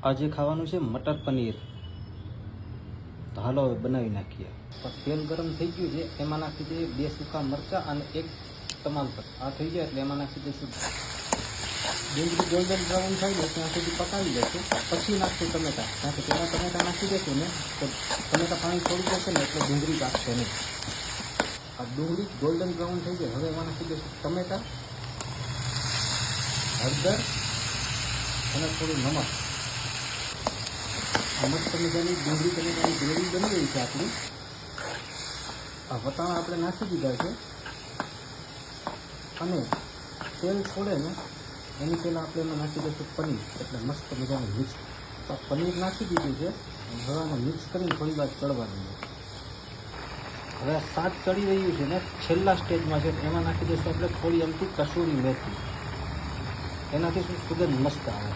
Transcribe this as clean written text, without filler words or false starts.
આજે ખાવાનું છે મટર પનીર. તો હાલો હવે બનાવી નાખીએ. તેલ ગરમ થઈ ગયું છે, એમાં નાખી દઈએ 2 સૂકા મરચાં અને 1 ટમાટર. આ થઈ જાય એટલે એમાં નાખી દઈશું ડુંગળી. ગોલ્ડન બ્રાઉન થઈ જાય ત્યાં સુધી પકાવી દઈશું. પછી નાખશું ટમેટા. કારણ કે પહેલાં ટમેટા નાખી દઈશું ને તો ટમેટા પાણી છોડી જશે ને એટલે ડુંગળી પાકશે નહીં. આ ડુંગળી ગોલ્ડન બ્રાઉન થઈ જાય. હવે એમાં નાખી દઈશું ટમેટા, હળદર અને થોડું નમક. મસ્ત મજાની ડુંગળી ટમેટાની ગ્રેવી બની ગઈ છે આપણી. આ વટાણા આપણે નાખી દીધા છે અને તેલ છોડે ને એની પહેલાં આપણે એમાં નાખી દઈશું પનીર. એટલે મસ્ત મજાનું મિક્સ. તો પનીર નાખી દીધું છે. હવે આને મિક્સ કરીને થોડી વાર ચડવાનું છે. હવે આ શાક ચડી રહ્યું છે ને છેલ્લા સ્ટેજમાં છે. એમાં નાખી દઈશું આપણે થોડી અમથી કસૂરી મેથી. એનાથી શું સુગંધ મસ્ત આવે.